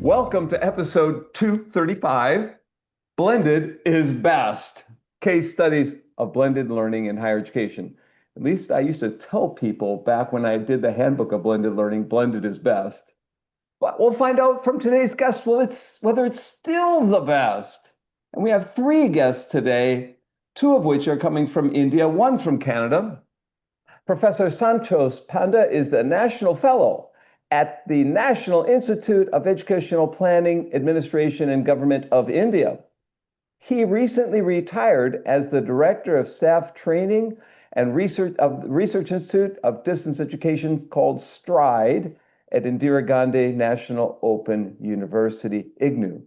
Welcome to episode 235, Blended is Best, Case Studies of Blended Learning in Higher Education. At least I used to tell people back when I did the handbook of blended learning, blended is best. But we'll find out from today's guest whether it's still the best. And we have three guests today, two of which are coming from India, one from Canada. Professor Santosh Panda is the National Fellow at the National Institute of Educational Planning, Administration, and Government of India. He recently retired as the Director of Staff Training and Research of the Research Institute of Distance Education called STRIDE at Indira Gandhi National Open University, IGNU.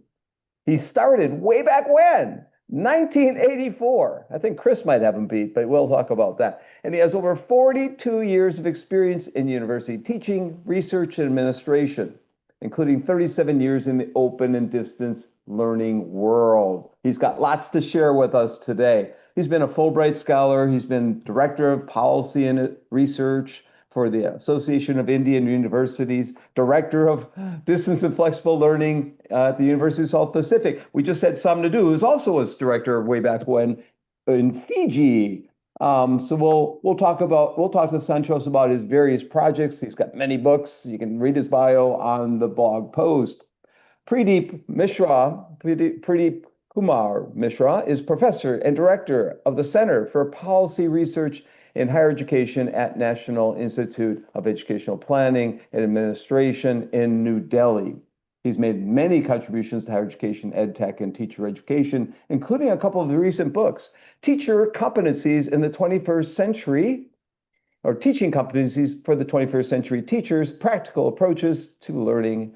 He started way back when, 1984. I think Chris might have him beat, but we'll talk about that. And he has over 42 years of experience in university teaching, research, and administration, including 37 years in the open and distance learning world. He's got lots to share with us today. He's been a Fulbright Scholar. He's been Director of Policy and Research for the Association of Indian Universities, Director of Distance and Flexible Learning at the University of South Pacific. We just had Sam Naidu, who's also was director way back when in Fiji. So we'll talk to Santosh about his various projects. He's got many books. You can read his bio on the blog post. Pardeep Kumar Misra is professor and director of the Center for Policy Research in Higher Education at National Institute of Educational Planning and Administration in New Delhi. He's made many contributions to higher education, EdTech, and teacher education, including a couple of the recent books, Teacher Competencies in the 21st Century, or Teaching Competencies for the 21st Century Teachers, Practical Approaches to Learning,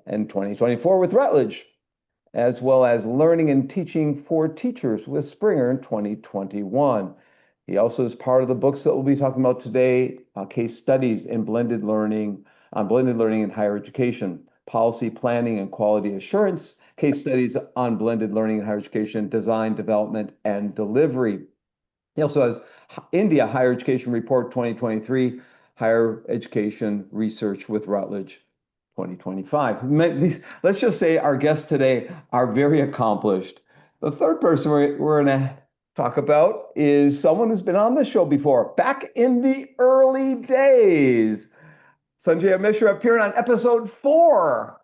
and 2024 with Routledge, as well as Learning and Teaching for Teachers with Springer in 2021. He also is part of the books that we'll be talking about today, case studies in blended learning in higher education, policy planning and quality assurance, case studies on blended learning in higher education, design, development, and delivery. He also has India Higher Education Report 2023, Higher Education Research with Routledge 2025. Let's just say our guests today are very accomplished. The third person we're going to talk about is someone who's been on the show before, back in the early days. Sanjaya Mishra appeared on episode 4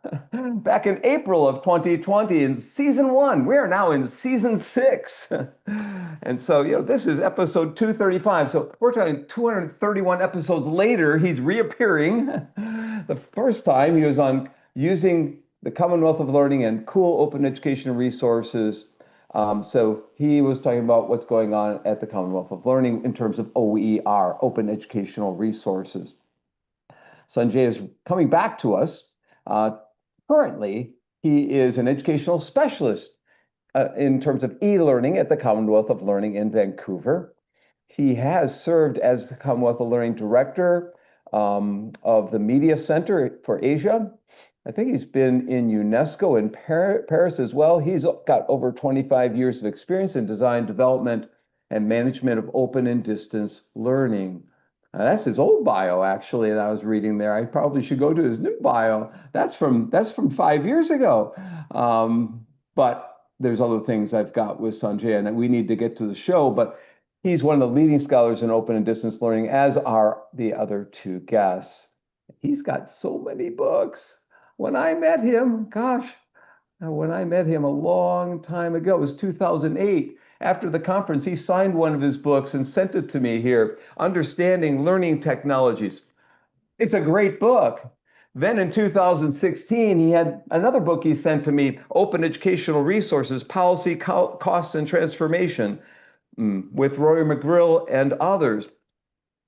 back in April of 2020 in season 1. We are now in season 6. And so, this is episode 235. So we're talking 231 episodes later, he's reappearing. The first time he was on using the Commonwealth of Learning and cool open education resources. So he was talking about what's going on at the Commonwealth of Learning in terms of OER, Open Educational Resources. Sanjay is coming back to us. Currently, he is an educational specialist in terms of e-learning at the Commonwealth of Learning in Vancouver. He has served as the Commonwealth of Learning Director of the Media Center for Asia. I think he's been in UNESCO in Paris as well. He's got over 25 years of experience in design, development, and management of open and distance learning. That's his old bio, actually, that I was reading there. I probably should go to his new bio. That's from 5 years ago. But there's other things I've got with Sanjay, and we need to get to the show. But he's one of the leading scholars in open and distance learning, as are the other two guests. He's got so many books. When I met him a long time ago, it was 2008. After the conference, he signed one of his books and sent it to me here, Understanding Learning Technologies. It's a great book. Then in 2016, he had another book he sent to me, Open Educational Resources, Policy, Costs, and Transformation, with Rory McGrill and others.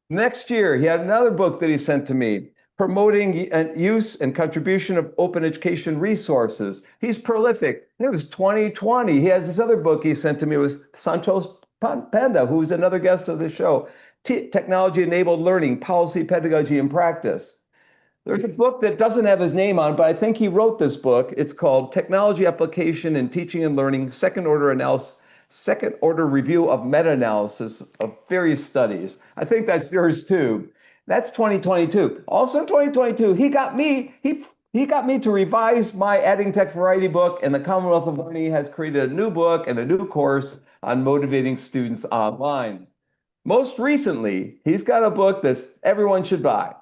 Next year, he had another book that he sent to me, Promoting Use and Contribution of Open Education Resources. He's prolific. It was 2020. He has this other book he sent to me with Santosh Panda, who's another guest of the show, Technology-Enabled Learning, Policy, Pedagogy, and Practice. There's a book that doesn't have his name on, but I think he wrote this book. It's called Technology Application in Teaching and Learning, Second Order Review of Meta-Analysis of Various Studies. I think that's yours too. That's 2022. Also in 2022, he got me, he he got me to revise my Adding Tech Variety book, and the Commonwealth of Learning has created a new book and a new course on motivating students online. Most recently, he's got a book that everyone should buy.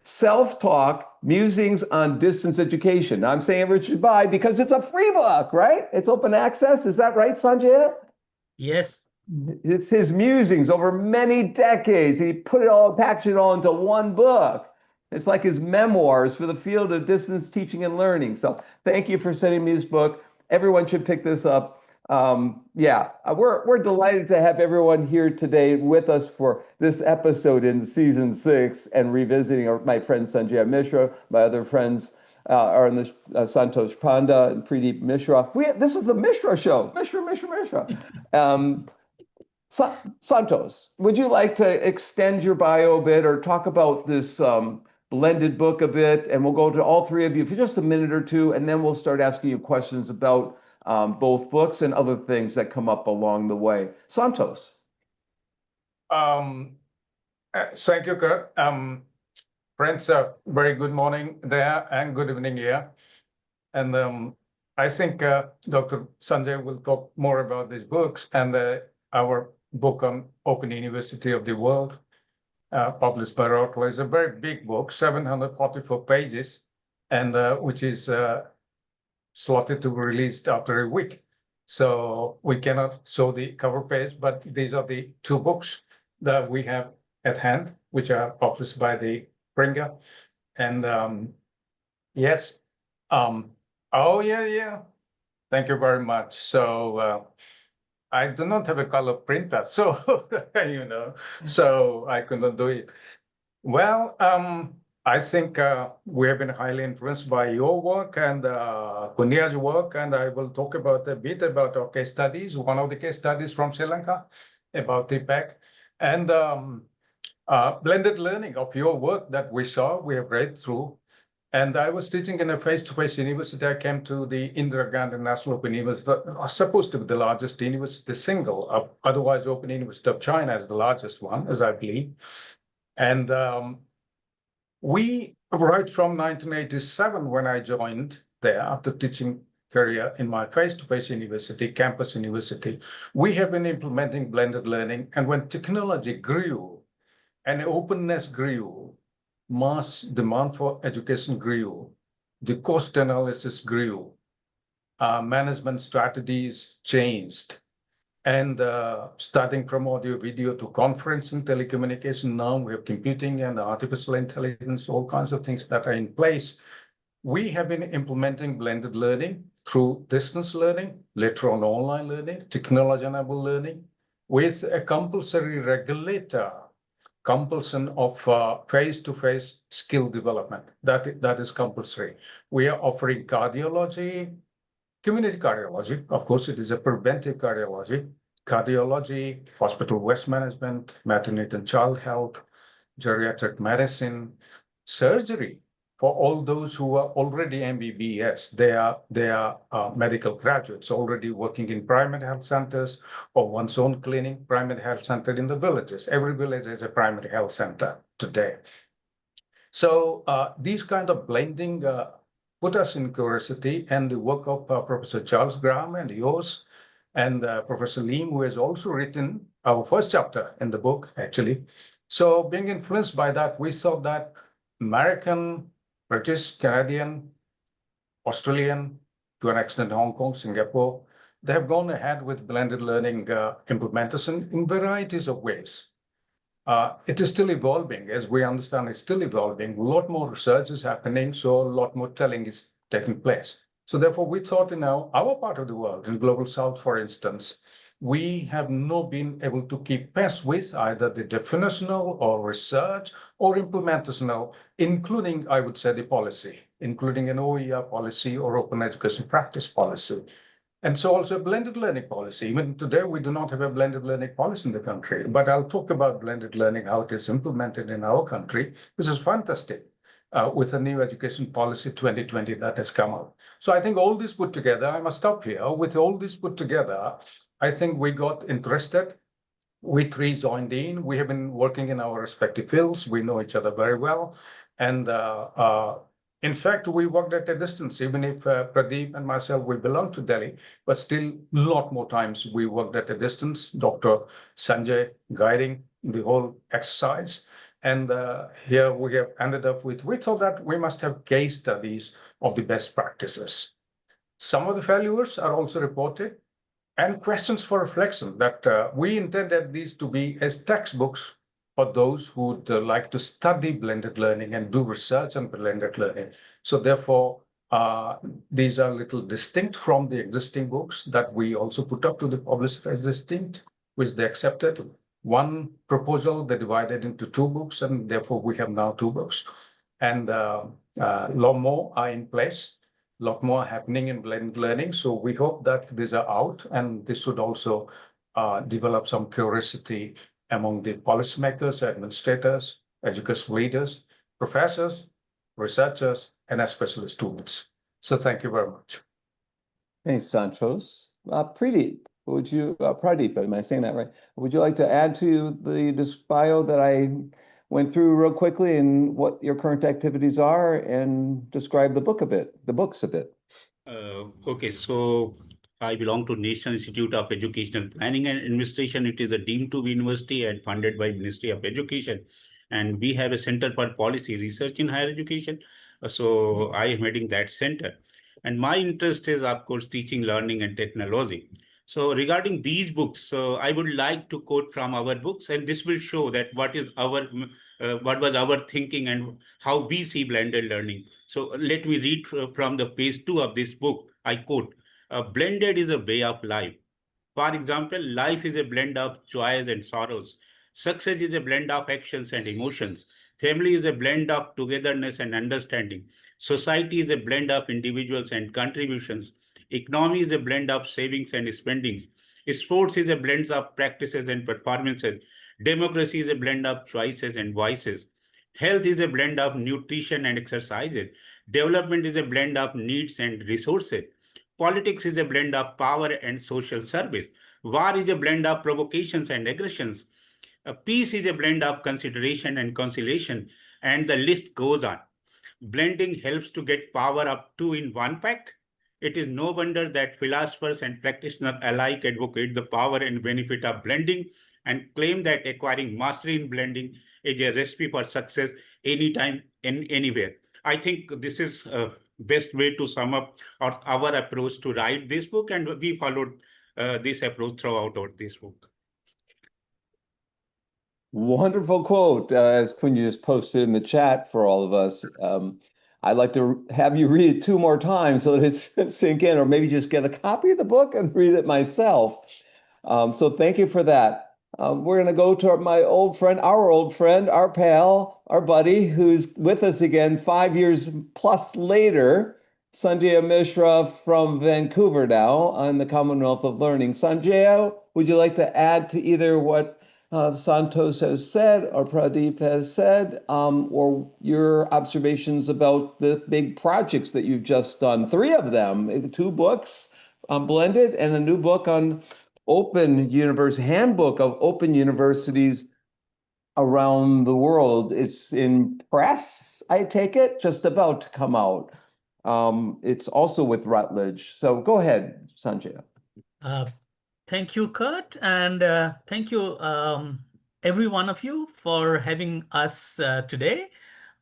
Self-Talk, Musings on Distance Education. Now, I'm saying everyone should buy because it's a free book, right? It's open access. Is that right, Sanjaya? Yes. It's his musings over many decades. He put it all, packaged it all into one book. It's like his memoirs for the field of distance teaching and learning. So thank you for sending me this book. Everyone should pick this up. We're delighted to have everyone here today with us for this episode in season 6 and revisiting my friend Sanjaya Mishra. My other friends are in the Santosh Panda and Pardeep Mishra. This is the Mishra show. Mishra. Santos, would you like to extend your bio a bit or talk about this blended book a bit? And we'll go to all three of you for just a minute or two, and then we'll start asking you questions about both books and other things that come up along the way. Santos. Thank you, Kurt. Friends, very good morning there and good evening here. And I think Dr. Sanjay will talk more about these books and our book on Open University of the World, published by Routledge, is a very big book, 744 pages, and which is slotted to be released after a week. So we cannot show the cover page, but these are the two books that we have at hand, which are published by the Springer. And yes, oh yeah, thank you very much. So I do not have a color printer, so so I could not do it. Well, I think we have been highly influenced by your work and Punya's work, and I will talk about a bit about our case studies. One of the case studies from Sri Lanka about TPEC and blended learning of your work that we saw, we have read through. And I was teaching in a face-to-face university. I came to the Indira Gandhi National Open University, supposed to be the largest university single, otherwise Open University of China is the largest one, as I believe. And we, right from 1987, when I joined there after teaching career in my face-to-face university, campus university, we have been implementing blended learning. And when technology grew and openness grew, mass demand for education grew, the cost analysis grew, management strategies changed. And starting from audio, video to conferencing, telecommunication, now we have computing and artificial intelligence, all kinds of things that are in place. We have been implementing blended learning through distance learning, later on online learning, technology-enabled learning, with a compulsory regulator compulsion of face-to-face skill development. That is compulsory. We are offering cardiology, community cardiology. Of course, it is a preventive cardiology, hospital waste management, maternity and child health, geriatric medicine, surgery for all those who are already MBBS. They are medical graduates already working in primary health centers or one's own clinic, primary health center in the villages. Every village has a primary health center today. So these kind of blending put us in curiosity, and the work of Professor Charles Graham and yours and Professor Lim, who has also written our first chapter in the book, actually. So being influenced by that, we thought that American, British, Canadian, Australian, to an extent Hong Kong, Singapore, they have gone ahead with blended learning implementation in varieties of ways. It is still evolving, as we understand, it's still evolving. A lot more research is happening, so a lot more telling is taking place. So therefore, we thought in our part of the world, in Global South, for instance, we have not been able to keep pace with either the definitional or research or implementational, including, I would say, the policy, including an OER policy or open education practice policy. And so also a blended learning policy. Even today, we do not have a blended learning policy in the country, but I'll talk about blended learning, how it is implemented in our country, which is fantastic. With a new education policy 2020 that has come out. So I think all this put together, I must stop here. With all this put together, I think we got interested. We three joined in. We have been working in our respective fields. We know each other very well. And In fact, we worked at a distance, even if Pradeep and myself, we belong to Delhi, but still a lot more times we worked at a distance. Dr. Sanjay guiding the whole exercise. And here we have ended up with, we thought that we must have case studies of the best practices. Some of the failures are also reported and questions for reflection that we intended these to be as textbooks for those who would like to study blended learning and do research on blended learning. So therefore, these are a little distinct from the existing books that we also put up to the publisher as distinct, which they accepted. One proposal they divided into two books, and therefore we have now two books. And a lot more are in place, a lot more happening in blended learning. So we hope that these are out, and this should also develop some curiosity among the policymakers, administrators, education leaders, professors, researchers, and especially students. So thank you very much. Thanks, Santosh. Pradeep, am I saying that right? Would you like to add to this bio that I went through real quickly and what your current activities are and describe the books a bit? Okay, so I belong to National Institute of Educational Planning and Administration. It is a deemed to be university and funded by Ministry of Education. And we have a Center for Policy Research in Higher Education. So I am heading that center. And my interest is, of course, teaching, learning, and technology. So regarding these books, so I would like to quote from our books, and this will show that what was our thinking and how we see blended learning. So let me read from the page 2 of this book. I quote, blended is a way of life. For example, life is a blend of joys and sorrows. Success is a blend of actions and emotions. Family is a blend of togetherness and understanding. Society is a blend of individuals and contributions. Economy is a blend of savings and spendings. Sports is a blend of practices and performances. Democracy is a blend of choices and voices. Health is a blend of nutrition and exercises. Development is a blend of needs and resources. Politics is a blend of power and social service. War is a blend of provocations and aggressions. Peace is a blend of consideration and conciliation. And the list goes on. Blending helps to get power up two in one pack. It is no wonder that philosophers and practitioners alike advocate the power and benefit of blending and claim that acquiring mastery in blending is a recipe for success anytime and anywhere. I think this is best way to sum up our approach to write this book, and we followed this approach throughout this book. Wonderful quote, as Kunji just posted in the chat for all of us. I'd like to have you read it two more times so that it's sink in, or maybe just get a copy of the book and read it myself. So thank you for that. We're going to go to our old friend, our pal, our buddy, who's with us again 5 years plus later, Sanjaya Mishra from Vancouver now on the Commonwealth of Learning. Sanjaya, would you like to add to either what Santosh has said or Pradeep has said, or your observations about the big projects that you've just done? 3 of them, 2 books blended and a new book on handbook of open universities around the world. It's in press, I take it, just about to come out. It's also with Routledge. So go ahead, Sanjay. Thank you, Kurt, and thank you, every one of you, for having us today.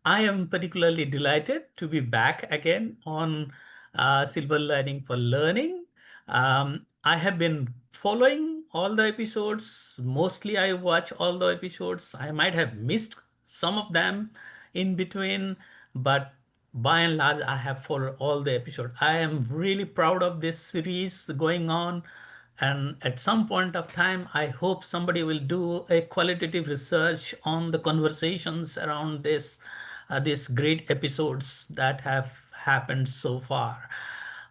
I am particularly delighted to be back again on Silver Lining for Learning. I have been following all the episodes. Mostly I watch all the episodes. I might have missed some of them in between, but by and large, I have followed all the episodes. I am really proud of this series going on. And at some point of time, I hope somebody will do a qualitative research on the conversations around these great episodes that have happened so far.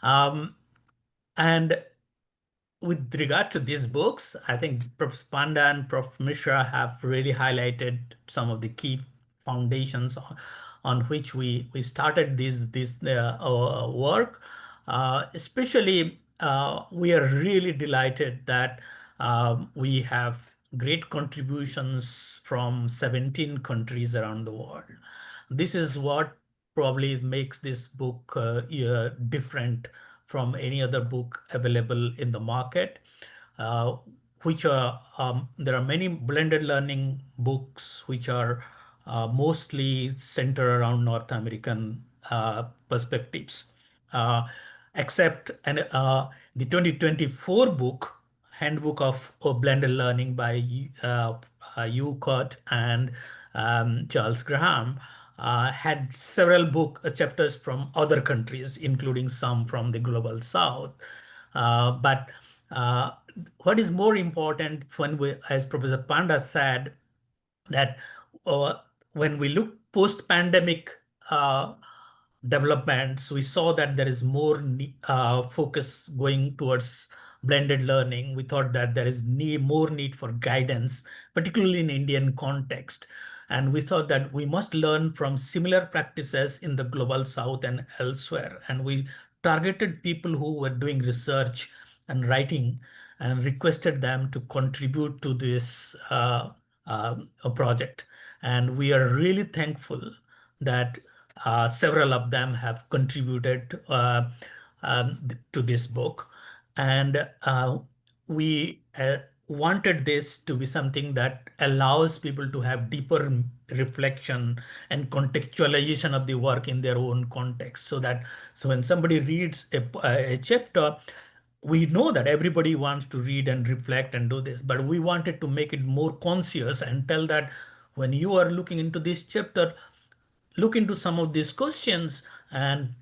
And with regard to these books, I think Prof. Panda and Prof. Mishra have really highlighted some of the key foundations on which we started this work. Especially, we are really delighted that we have great contributions from 17 countries around the world. This is what probably makes this book different from any other book available in the market. Uh, which are there are many blended learning books which are mostly centered around North American perspectives, uh, except the 2024 book, Handbook of Blended Learning by Hugh Cott and Charles Graham, had several book chapters from other countries, including some from the Global South. But what is more important, when we, as Professor Panda said, that uh, when we look post-pandemic developments, we saw that there is more focus going towards blended learning. We thought that there is more need for guidance, particularly in Indian context. And we thought that we must learn from similar practices in the Global South and elsewhere. And we targeted people who were doing research and writing and requested them to contribute to this project. And we are really thankful that several of them have contributed to this book. And we wanted this to be something that allows people to have deeper reflection and contextualization of the work in their own context, so that when somebody reads a chapter, we know that everybody wants to read and reflect and do this, but we wanted to make it more conscious and tell that when you are looking into this chapter, look into some of these questions and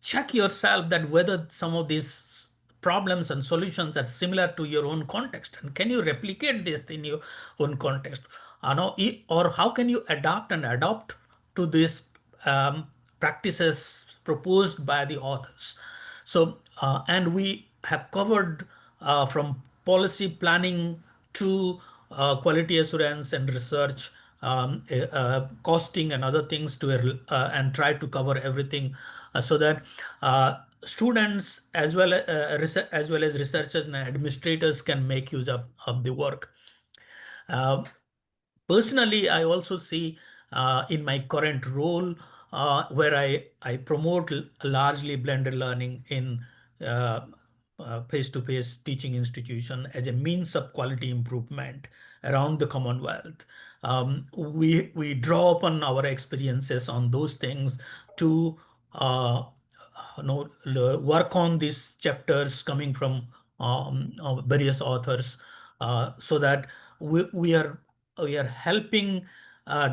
check yourself that whether some of these problems and solutions are similar to your own context, and can you replicate this in your own context, or how can you adapt and adopt to these practices proposed by the authors. So and we have covered from policy planning to quality assurance and research, costing and other things to and try to cover everything so that students as well as researchers and administrators can make use of the work. Personally, I also see in my current role where I promote largely blended learning in face-to-face teaching institution as a means of quality improvement around the Commonwealth. We draw upon our experiences on those things to work on these chapters coming from various authors, so that we are helping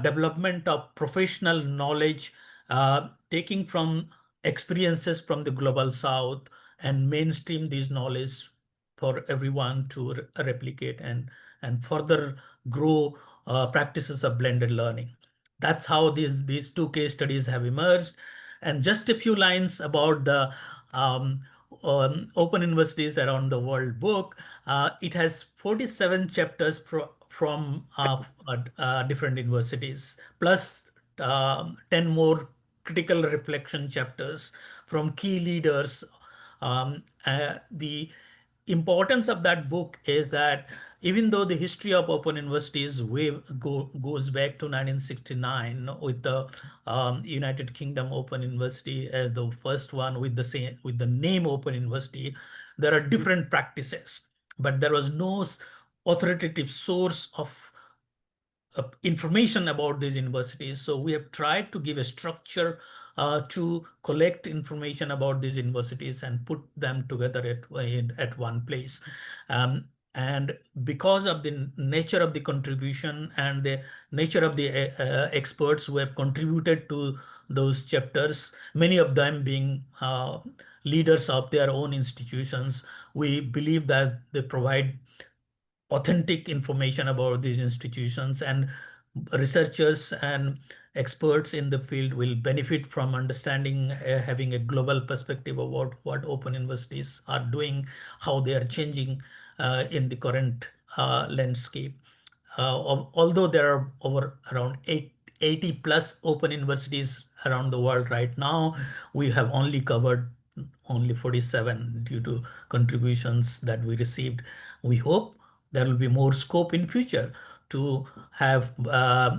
development of professional knowledge, taking from experiences from the Global South and mainstream these knowledge for everyone to replicate and further grow practices of blended learning. That's how these two case studies have emerged. And just a few lines about the Open Universities Around the World book. It has 47 chapters from different universities, plus 10 more critical reflection chapters from key leaders. The importance of that book is that even though the history of Open Universities goes back to 1969 with the United Kingdom Open University as the first one with the name Open University, there are different practices, but there was no authoritative source of information about these universities. So we have tried to give a structure to collect information about these universities and put them together at one place. And because of the nature of the contribution and the nature of the experts who have contributed to those chapters, many of them being leaders of their own institutions, we believe that they provide authentic information about these institutions, and researchers and experts in the field will benefit from understanding, having a global perspective about what open universities are doing, how they are changing in the current landscape. Although there are over around 80 plus open universities around the world right now, we have only covered only 47 due to contributions that we received. We hope there will be more scope in future to have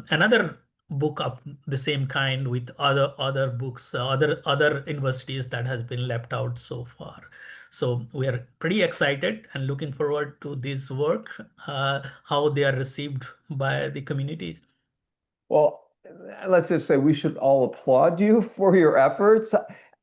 another book of the same kind with other books, other universities that has been left out so far. So we are pretty excited and looking forward to this work, how they are received by the community. Well, let's just say we should all applaud you for your efforts.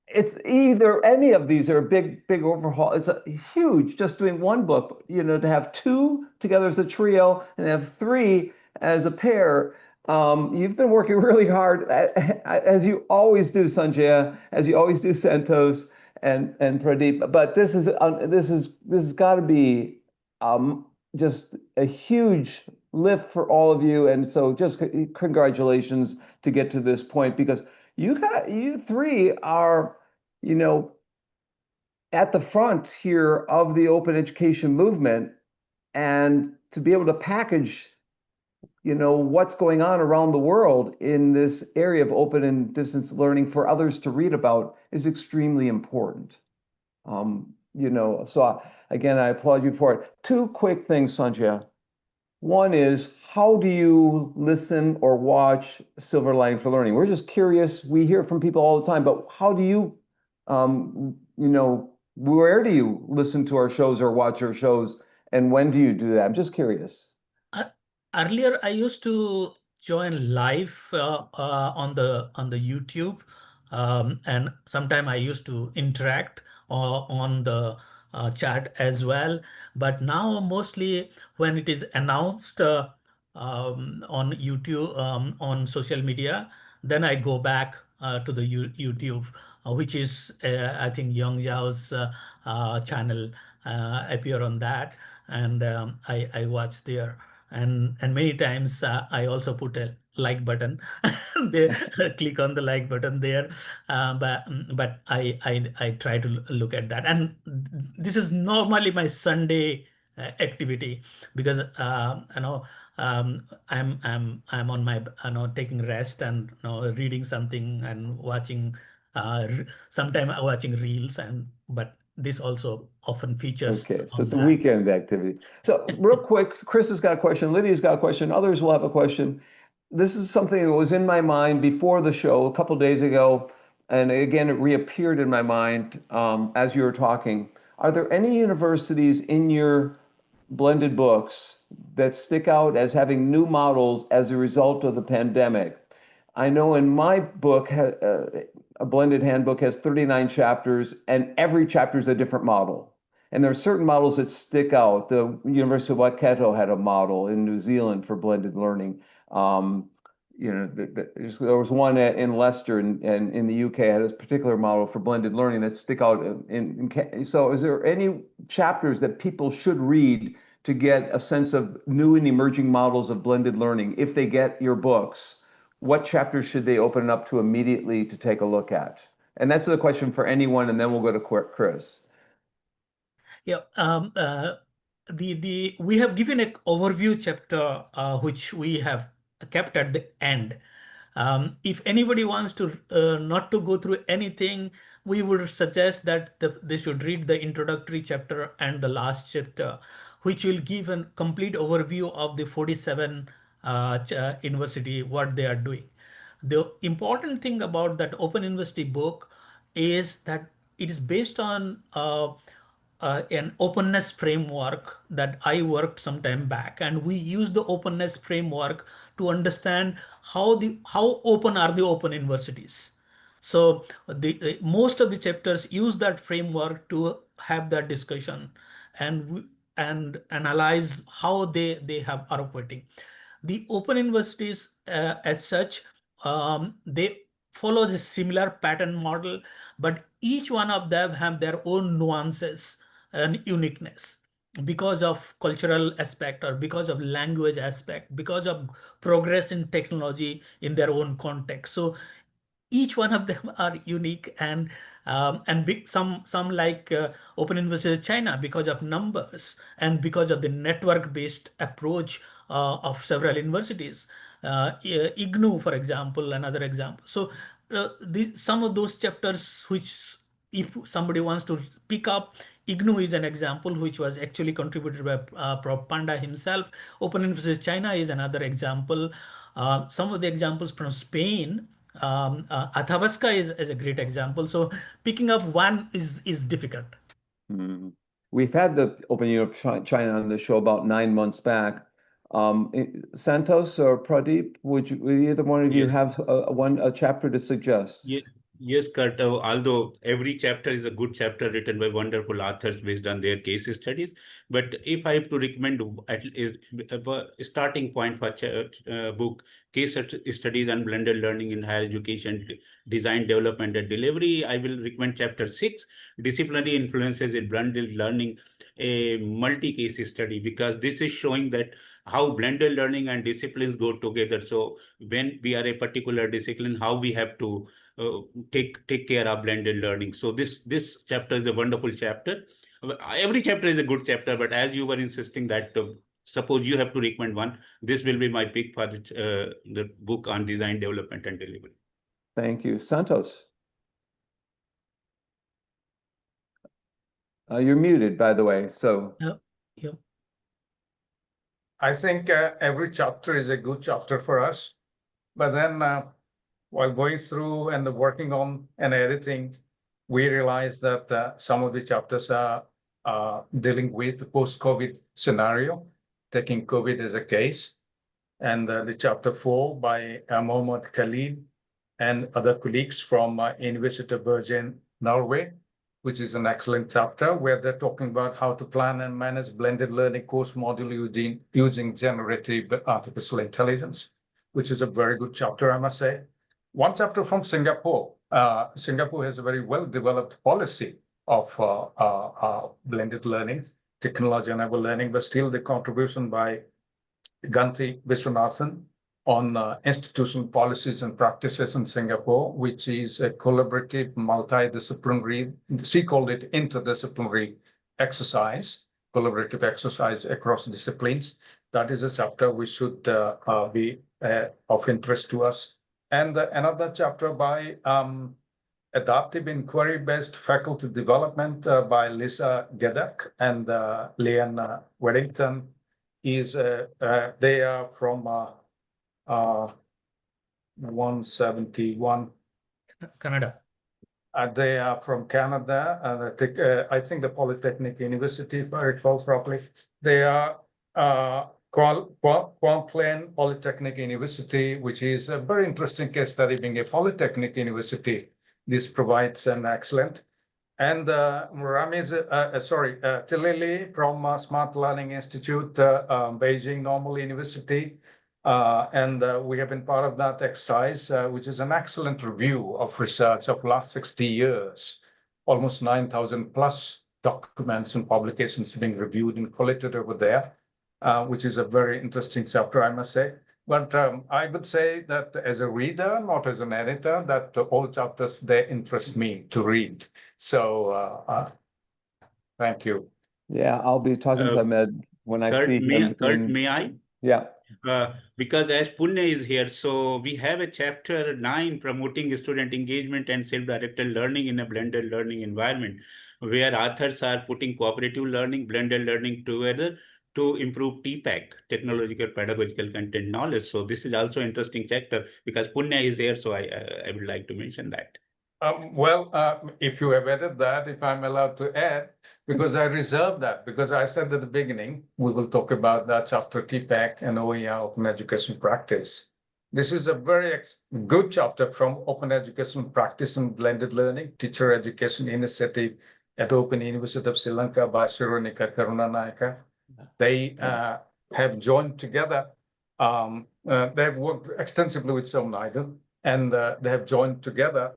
It's either any of these are a big overhaul. It's a huge just doing one book, to have two together as a trio and have three as a pair. You've been working really hard, as you always do, Sanjaya, as you always do, Santosh and Pradeep. But this has got to be just a huge lift for all of you. And so just congratulations to get to this point, because you three are, at the front here of the open education movement, and to be able to package, what's going on around the world in this area of open and distance learning for others to read about is extremely important. So again, I applaud you for it. Two quick things, Sanjaya. One is, how do you listen or watch Silver Lining for Learning? We're just curious. We hear from people all the time, but how do you, where do you listen to our shows or watch our shows, and when do you do that? I'm just curious. Earlier, I used to join live on the YouTube, and sometime I used to interact on the chat as well. But now, mostly when it is announced on YouTube, on social media, then I go back to the YouTube, which is I think Young Zhao's channel, appear on that, and I watch there. And many times I also put a like button. They click on the like button there, but I try to look at that. And this is normally my Sunday activity, because I'm on my taking rest and reading something and watching, sometime watching reels, and but this also often features Okay, so on it's a that. weekend activity. So real quick, Chris has got a question, Lydia's got a question, others will have a question. This is something that was in my mind before the show a couple days ago, and again, it reappeared in my mind as you were talking. Are there any universities in your blended books that stick out as having new models as a result of the pandemic? I know in my book, a blended handbook has 39 chapters, and every chapter is a different model. And there are certain models that stick out. The University of Waikato had a model in New Zealand for blended learning. There was one in Leicester and in the UK had a particular model for blended learning that stick out. So is there any chapters that people should read to get a sense of new and emerging models of blended learning? If they get your books, what chapters should they open up to immediately to take a look at? And that's the question for anyone, and then we'll go to Chris. Yeah, we have given an overview chapter, which we have kept at the end. If anybody wants to not to go through anything, we would suggest that they should read the introductory chapter and the last chapter, which will give a complete overview of the 47 university, what they are doing. The important thing about that Open University book is that it is based on an openness framework that I worked some time back, and we use the openness framework to understand how open are the open universities. So the most of the chapters use that framework to have that discussion and analyze how they are operating. The open universities, as such, they follow the similar pattern model, but each one of them have their own nuances and uniqueness because of cultural aspect, or because of language aspect, because of progress in technology in their own context. So each one of them are unique, and big, some like Open University China, because of numbers and because of the network based approach of several universities. IGNU, for example, another example. So some of those chapters, which if somebody wants to pick up, IGNU is an example which was actually contributed by Prof. Panda himself. Open University China is another example. Some of the examples from Spain, Athabasca is a great example. So picking up one is difficult. Mhm. We've had the opening of China on the show about 9 months back. Santos or Pradeep, would either one of you Yes. have a chapter to suggest? Yes, Kurt. Although every chapter is a good chapter written by wonderful authors based on their case studies, but if I have to recommend at least a starting point for book case studies on blended learning in higher education, design, development, and delivery, I will recommend chapter 6, disciplinary influences in blended learning, a multi-case study, because this is showing that how blended learning and disciplines go together. So when we are a particular discipline, how we have to take care of blended learning. So this chapter is a wonderful chapter. Every chapter is a good chapter, but as you were insisting that suppose you have to recommend one, this will be my pick for the book on design, development, and delivery. Thank you. Santos. You're muted, by the way. So Yep. I think every chapter is a good chapter for us. But then while going through and working on and editing, we realized that some of the chapters are dealing with the post-COVID scenario, taking COVID as a case. And the chapter 4 by Mohammad Khalid and other colleagues from University of Bergen, Norway, which is an excellent chapter where they're talking about how to plan and manage blended learning course module using generative artificial intelligence, which is a very good chapter, I must say. One chapter from Singapore. Singapore has a very well-developed policy of blended learning, technology-enabled learning, but still the contribution by Ganti Viswanathan on institutional policies and practices in Singapore, which is a collaborative, multidisciplinary, she called it interdisciplinary exercise, collaborative exercise across disciplines. That is a chapter which should be of interest to us. And another chapter by Adaptive Inquiry-Based Faculty Development by Lisa Gedak and Leanne Weddington is they are from 171. Canada. They are from Canada. I think the Polytechnic University, if I recall properly. They are Kwantlen Polytechnic University, which is a very interesting case study. Being a Polytechnic University, this provides an excellent. And Tilili from Smart Learning Institute, Beijing Normal University. We have been part of that exercise, which is an excellent review of research of last 60 years, almost 9,000 plus documents and publications being reviewed and collected over there, which is a very interesting chapter, I must say. But I would say that as a reader, not as an editor, that all chapters, they interest me to read. So thank you. yeah, I'll be talking to Ahmed when I see him. Kurt, may I? Yeah. Because as Punya is here, so we have a chapter 9 promoting student engagement and self-directed learning in a blended learning environment, where authors are putting cooperative learning, blended learning together to improve TPAC, technological pedagogical content knowledge. So this is also interesting chapter because Punya is here, so I would like to mention that. If you have added that, if I'm allowed to add, because I reserved that, because I said at the beginning, we will talk about that chapter TPAC and OER, Open Education Practice. This is a very good chapter from Open Education Practice and Blended Learning, Teacher Education Initiative at Open University of Sri Lanka by Shironika Karunanayaka. They have joined together. They've worked extensively with Som Naidu, and they have joined together,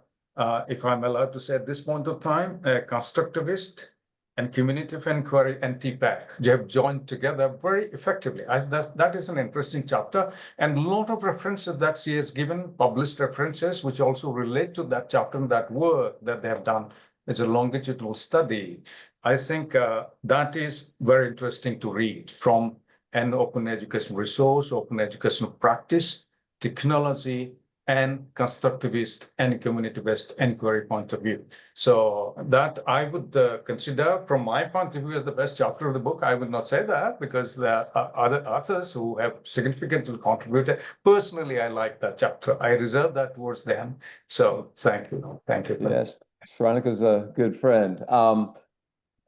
if I'm allowed to say at this point of time, constructivist and community of inquiry and TPAC. They have joined together very effectively. That is an interesting chapter, and a lot of references that she has given, published references, which also relate to that chapter and that work that they have done. It's a longitudinal study. I think that is very interesting to read from an open education resource, open education practice, technology, and constructivist and community-based inquiry point of view. So that I would consider, from my point of view, as the best chapter of the book. I would not say that because there are other authors who have significantly contributed. Personally, I like that chapter. I reserve that towards them. So thank you. Thank you. Yes, Veronica's a good friend.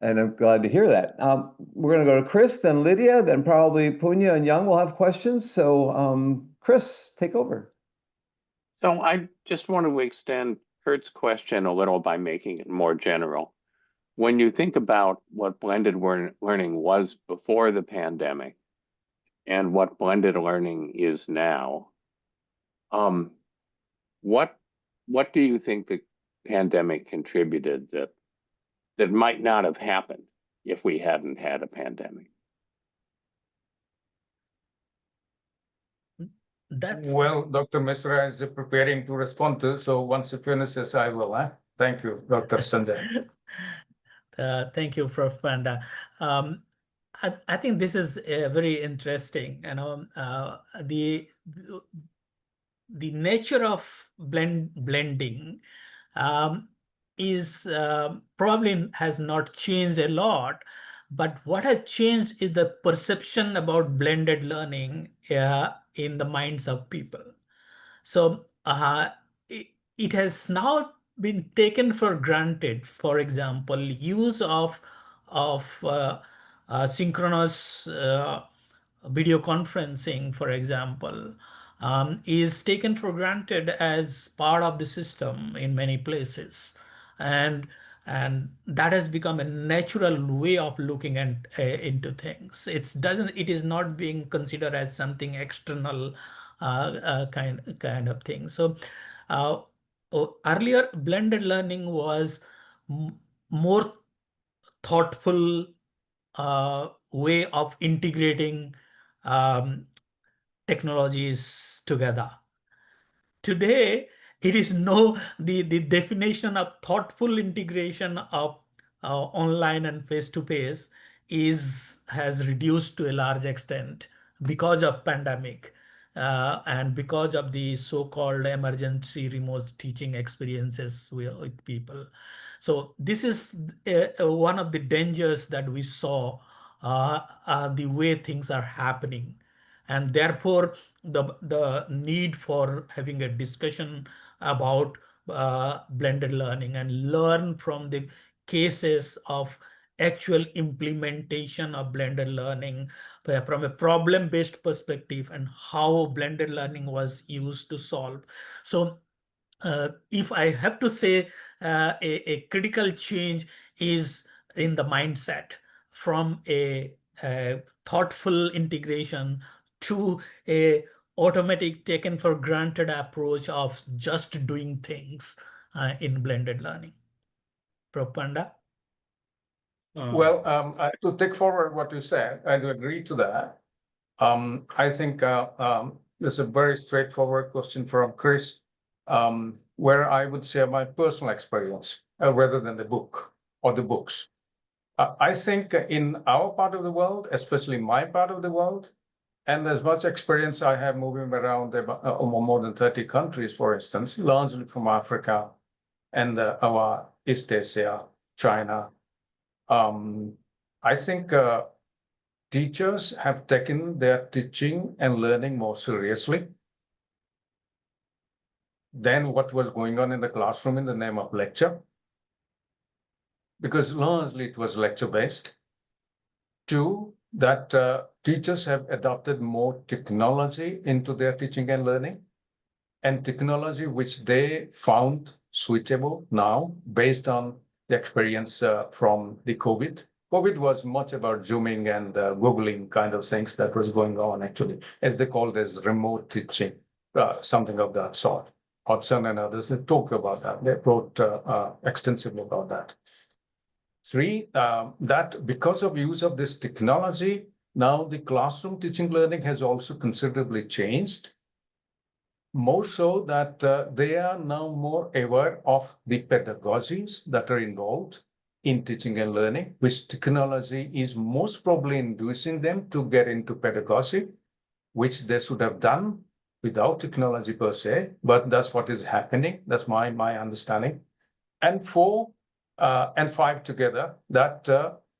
And I'm glad to hear that. We're going to go to Chris, then Lydia, then probably Punya and Young will have questions. So Chris, take over. So I just want to extend Kurt's question a little by making it more general. When you think about what blended learning was before the pandemic and what blended learning is now, what do you think the pandemic contributed that might not have happened if we hadn't had a pandemic? Well, Dr. Misra is preparing to respond to, so once he finishes, I will. Thank you, Dr. Sanjay. Thank you, Prof. Panda. I think this is very interesting. The nature of blending is probably has not changed a lot, but what has changed is the perception about blended learning in the minds of people. So it has now been taken for granted. For example, use of synchronous video conferencing, for example, is taken for granted as part of the system in many places, and that has become a natural way of looking at into things. It is not being considered as something external kind of thing. So earlier blended learning was more thoughtful way of integrating technologies together. Today, it is the definition of thoughtful integration of online and face-to-face has reduced to a large extent because of pandemic and because of the so-called emergency remote teaching experiences with people. So this is one of the dangers that we saw the way things are happening. And therefore, the need for having a discussion about blended learning and learn from the cases of actual implementation of blended learning from a problem-based perspective and how blended learning was used to solve. So if I have to say a critical change is in the mindset from a thoughtful integration to a automatic taken for granted approach of just doing things in blended learning. Prof. Panda? Well, to take forward what you said, I do agree to that. I think there's a very straightforward question from Chris, where I would share my personal experience rather than the book or the books. I think in our part of the world, especially my part of the world, and as much experience I have moving around more than 30 countries, for instance, largely from Africa and our East Asia, China. I think teachers have taken their teaching and learning more seriously than what was going on in the classroom in the name of lecture, because largely it was lecture-based. Two, that teachers have adopted more technology into their teaching and learning, and technology which they found suitable now based on the experience from the COVID. COVID was much about Zooming and Googling kind of things that was going on, actually, as they called as remote teaching, something of that sort. Hodgson and others, they talk about that. They wrote extensively about that. Three, that because of use of this technology, now the classroom teaching learning has also considerably changed. More so that they are now more aware of the pedagogies that are involved in teaching and learning, which technology is most probably inducing them to get into pedagogy, which they should have done without technology per se, but that's what is happening. That's my understanding. And 4 and 5 together, that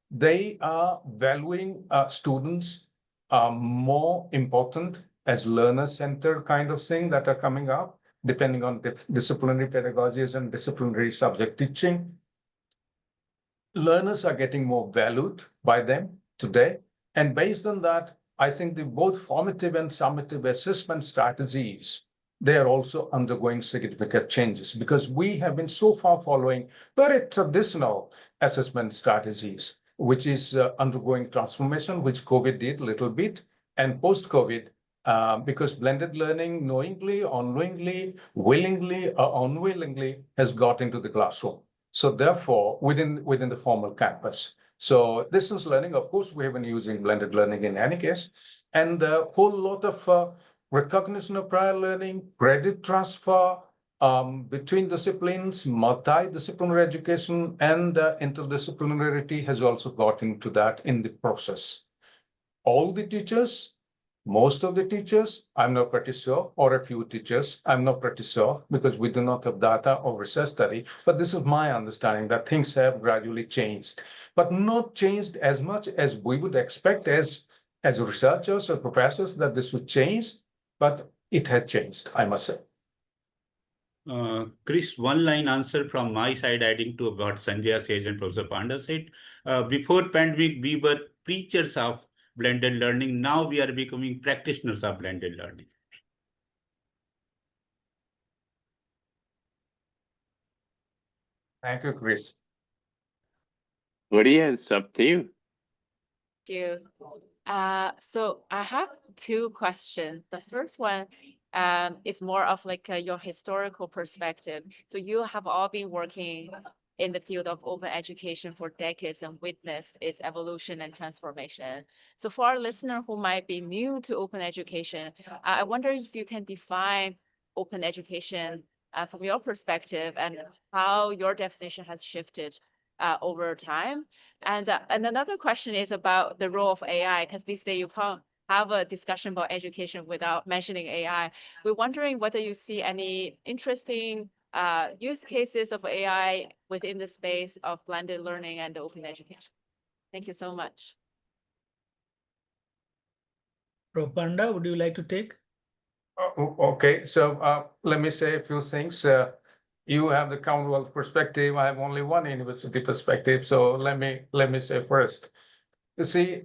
they are valuing students more important as learner-centered kind of thing that are coming up, depending on disciplinary pedagogies and disciplinary subject teaching. Learners are getting more valued by them today. And based on that, I think the both formative and summative assessment strategies, they are also undergoing significant changes because we have been so far following very traditional assessment strategies, which is undergoing transformation, which COVID did a little bit, and post-COVID, because blended learning knowingly, unknowingly, willingly or unwillingly has got into the classroom. So therefore, within the formal campus. So distance learning, of course, we have been using blended learning in any case, and a whole lot of recognition of prior learning, credit transfer between disciplines, multidisciplinary education, and interdisciplinarity has also got into that in the process. All the teachers, most of the teachers, I'm not pretty sure, or a few teachers, I'm not pretty sure, because we do not have data or research study, but this is my understanding that things have gradually changed, but not changed as much as we would expect as researchers or professors that this would change, but it has changed, I must say. Chris, one-line answer from my side, adding to what Sanjaya said and Professor Panda said. Before pandemic, we were preachers of blended learning. Now we are becoming practitioners of blended learning. Thank you, Chris. Lydia, it's up to you. Thank you. So I have two questions. The first one is more of like your historical perspective. So you have all been working in the field of open education for decades and witnessed its evolution and transformation. So for our listener who might be new to open education, I wonder if you can define open education from your perspective and how your definition has shifted over time. And another question is about the role of AI, because these days you can't have a discussion about education without mentioning AI. We're wondering whether you see any interesting use cases of AI within the space of blended learning and open education. Thank you so much. Prof. Panda, would you like to take? Okay, so let me say a few things. You have the Commonwealth perspective. I have only one university perspective. So let me say first. You see,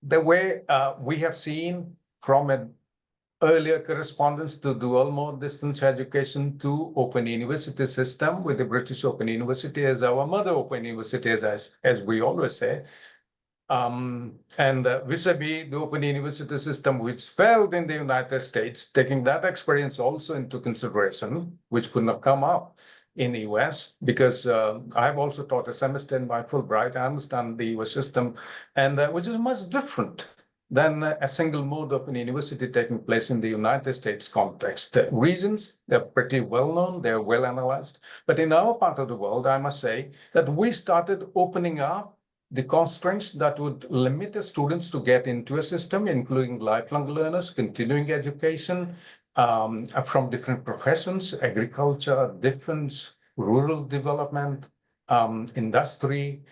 the way we have seen from an earlier correspondence to dual mode distance education to open university system with the British Open University as our mother open university, as we always say. And vis-a-vis the open university system, which failed in the United States, taking that experience also into consideration, which could not come up in the US, because I've also taught a semester in my Fulbright. I understand the US system, and which is much different than a single mode open university taking place in the United States context. The reasons, they're pretty well known, they're well analyzed. But in our part of the world, I must say that we started opening up the constraints that would limit the students to get into a system, including lifelong learners, continuing education from different professions, agriculture, defense, rural development, industry,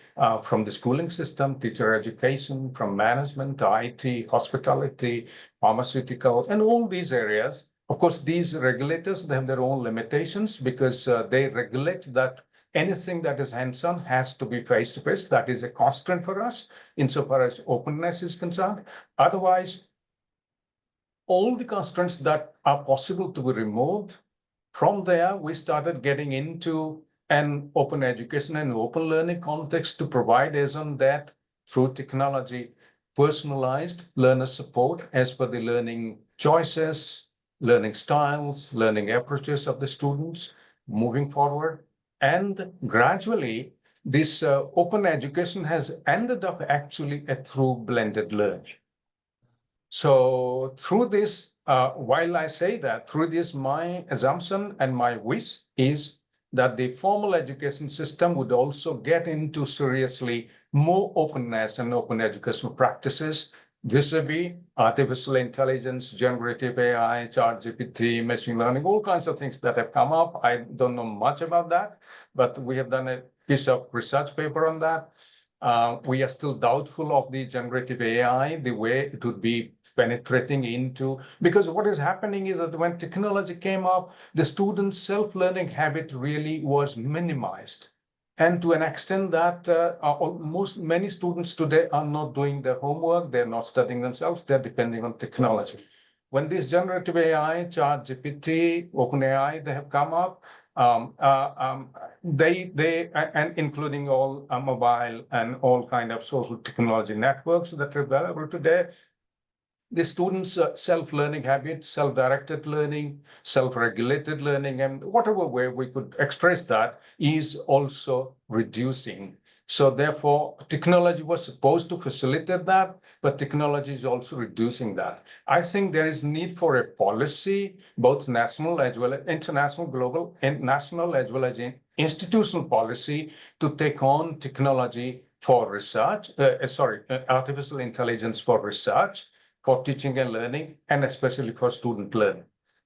from the schooling system, teacher education, from management, IT, hospitality, pharmaceutical, and all these areas. Of course, these regulators, they have their own limitations because they regulate that anything that is hands-on has to be face-to-face. That is a constraint for us insofar as openness is concerned. Otherwise, all the constraints that are possible to be removed, from there, we started getting into an open education and open learning context to provide as on that through technology, personalized learner support as per the learning choices, learning styles, learning approaches of the students moving forward. And gradually, this open education has ended up actually a true blended learning. So through this, while I say that, through this, my assumption and my wish is that the formal education system would also get into seriously more openness and open educational practices vis-a-vis artificial intelligence, generative AI, ChatGPT, machine learning, all kinds of things that have come up. I don't know much about that, but we have done a piece of research paper on that. We are still doubtful of the generative AI, the way it would be penetrating into, because what is happening is that when technology came up, the students' self-learning habit really was minimized. And to an extent that many students today are not doing their homework, they're not studying themselves, they're depending on technology. When this generative AI, ChatGPT, OpenAI, they have come up, and including all mobile and all kind of social technology networks that are available today, the students' self-learning habits, self-directed learning, self-regulated learning, and whatever way we could express that is also reducing. So therefore, technology was supposed to facilitate that, but technology is also reducing that. I think there is need for a policy, both national as well as international, global, and national as well as institutional policy to take on technology for research, artificial intelligence for research, for teaching and learning, and especially for student learning.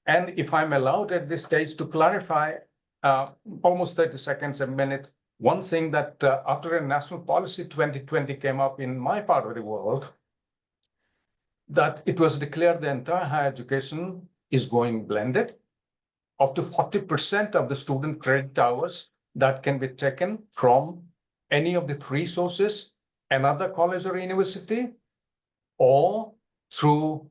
And if I'm allowed at this stage to clarify, almost 30 seconds, a minute, one thing that after a national policy 2020 came up in my part of the world, that it was declared the entire higher education is going blended. Up to 40% of the student credit hours that can be taken from any of the three sources, another college or university, or through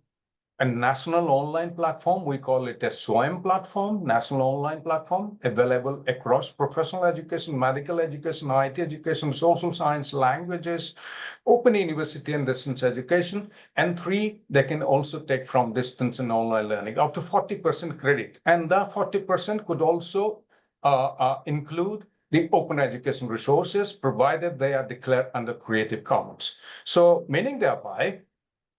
a national online platform. We call it a SWAYAM platform, national online platform, available across professional education, medical education, IT education, social science, languages, open university and distance education. And three, they can also take from distance and online learning, up to 40% credit. And that 40% could also include the open education resources, provided they are declared under Creative Commons. So meaning thereby,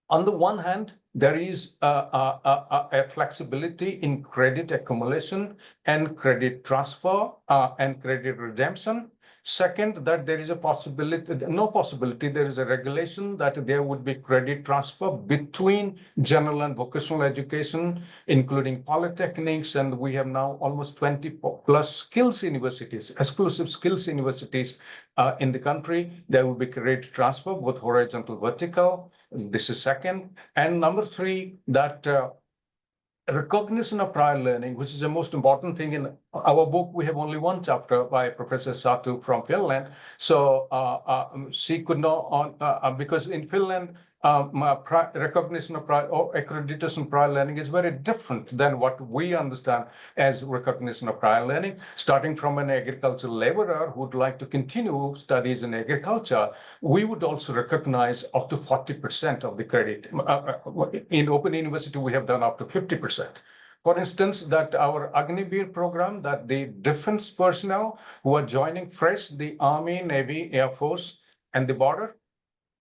on the one hand, there is a flexibility in credit accumulation and credit transfer and credit redemption. Second, that there is a possibility, no possibility, there is a regulation that there would be credit transfer between general and vocational education, including polytechnics, and we have now almost 20 plus skills universities, exclusive skills universities in the country. There will be credit transfer, both horizontal, vertical. This is second. And number three, that recognition of prior learning, which is the most important thing. In our book, we have only one chapter by Professor Satu from Finland. So she could not, because in Finland, recognition of prior or accreditation prior learning is very different than what we understand as recognition of prior learning. Starting from an agricultural laborer who would like to continue studies in agriculture, we would also recognize up to 40% of the credit. In Open University, we have done up to 50%. For instance, that our Agnibir program, that the defense personnel who are joining fresh, the Army, Navy, Air Force, and the border